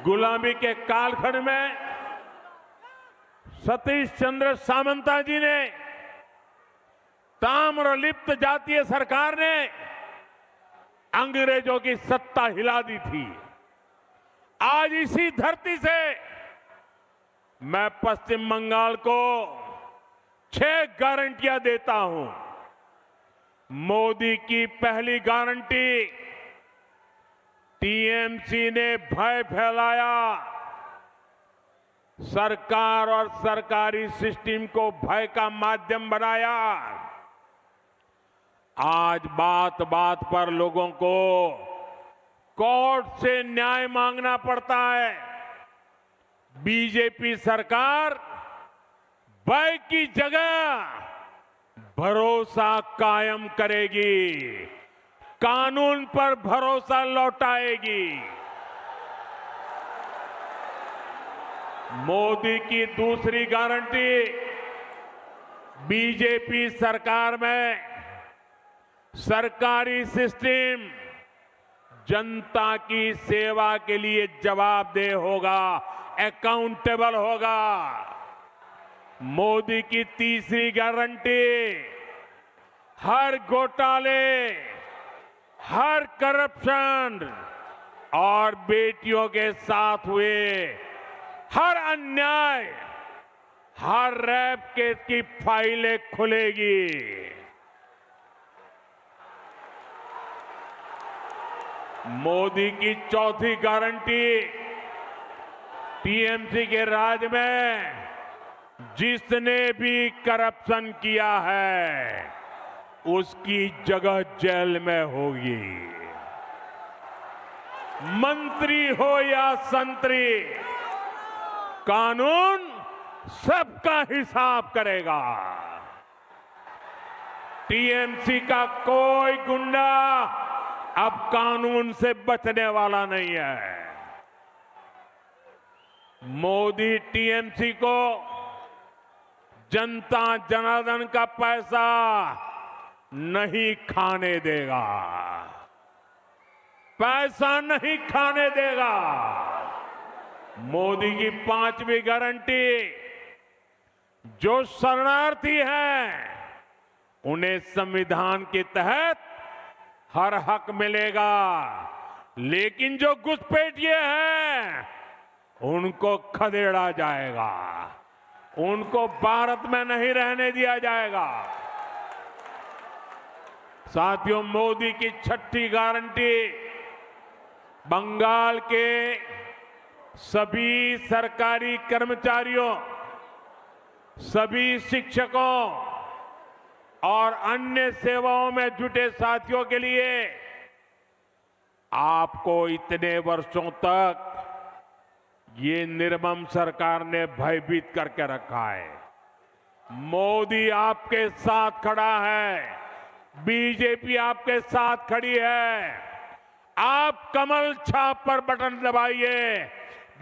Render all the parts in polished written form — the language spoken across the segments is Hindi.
गुलामी के कालखंड में सतीश चंद्र सामंता जी ने, ताम्रलिप्त जातीय सरकार ने अंग्रेजों की सत्ता हिला दी थी। आज इसी धरती से मैं पश्चिम बंगाल को 6 गारंटियां देता हूं। मोदी की पहली गारंटी, टीएमसी ने भय फैलाया, सरकार और सरकारी सिस्टम को भय का माध्यम बनाया। आज बात बात पर लोगों को कोर्ट से न्याय मांगना पड़ता है। बीजेपी सरकार भय की जगह भरोसा कायम करेगी, कानून पर भरोसा लौटाएगी। मोदी की दूसरी गारंटी, बीजेपी सरकार में सरकारी सिस्टम जनता की सेवा के लिए जवाबदेह होगा, अकाउंटेबल होगा। मोदी की तीसरी गारंटी, हर घोटाले, हर करप्शन और बेटियों के साथ हुए हर अन्याय, हर रेप केस की फाइलें खुलेगी। मोदी की चौथी गारंटी, टीएमसी के राज में जिसने भी करप्शन किया है उसकी जगह जेल में होगी। मंत्री हो या संतरी, कानून सबका हिसाब करेगा। टीएमसी का कोई गुंडा अब कानून से बचने वाला नहीं है। मोदी टीएमसी को जनता जनार्दन का पैसा नहीं खाने देगा, पैसा नहीं खाने देगा। मोदी की पांचवी गारंटी, जो शरणार्थी हैं उन्हें संविधान के तहत हर हक मिलेगा, लेकिन जो घुसपैठिए हैं उनको खदेड़ा जाएगा, उनको भारत में नहीं रहने दिया जाएगा। साथियों, मोदी की छठी गारंटी, बंगाल के सभी सरकारी कर्मचारियों, सभी शिक्षकों और अन्य सेवाओं में जुटे साथियों के लिए आपको इतने वर्षों तक ये निर्मम सरकार ने भयभीत करके रखा है। मोदी आपके साथ खड़ा है, बीजेपी आपके साथ खड़ी है। आप कमल छाप पर बटन दबाइए,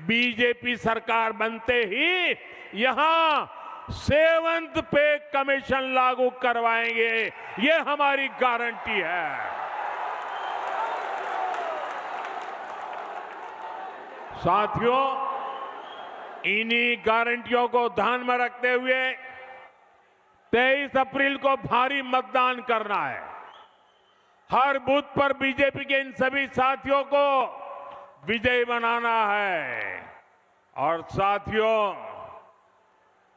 बीजेपी सरकार बनते ही यहां 7th पे कमीशन लागू करवाएंगे, ये हमारी गारंटी है। साथियों, इन्हीं गारंटियों को ध्यान में रखते हुए 23 अप्रैल को भारी मतदान करना है। हर बूथ पर बीजेपी के इन सभी साथियों को विजयी बनाना है। और साथियों,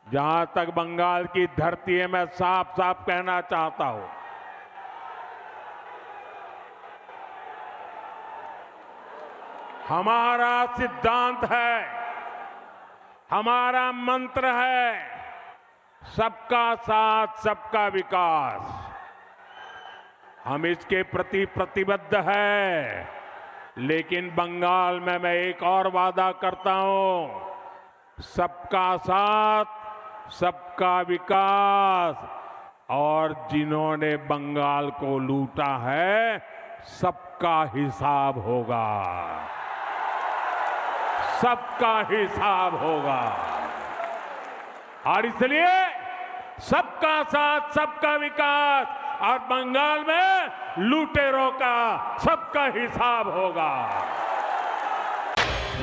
जहां तक बंगाल की धरती है, मैं साफ साफ कहना चाहता हूं, हमारा सिद्धांत है, हमारा मंत्र है, सबका साथ सबका विकास। हम इसके प्रति प्रतिबद्ध हैं, लेकिन बंगाल में मैं एक और वादा करता हूं, सबका साथ सबका विकास। और जिन्होंने बंगाल को लूटा है, सबका हिसाब होगा, सबका हिसाब होगा। और इसलिए सबका साथ सबका विकास और बंगाल में लुटेरों का सबका हिसाब होगा।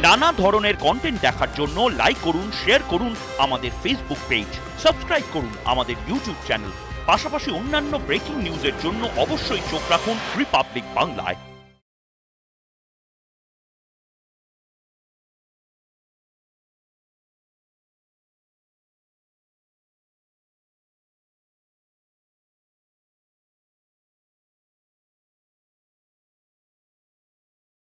নানা ধরনের কন্টেন্ট দেখার জন্য লাইক করুন, শেয়ার করুন আমাদের ফেসবুক পেজ, সাবস্ক্রাইব করুন আমাদের ইউটিউব চ্যানেল। পাশাপাশি অন্যান্য ব্রেকিং নিউজের জন্য অবশ্যই চোখ রাখুন রিপাবলিক বাংলায়।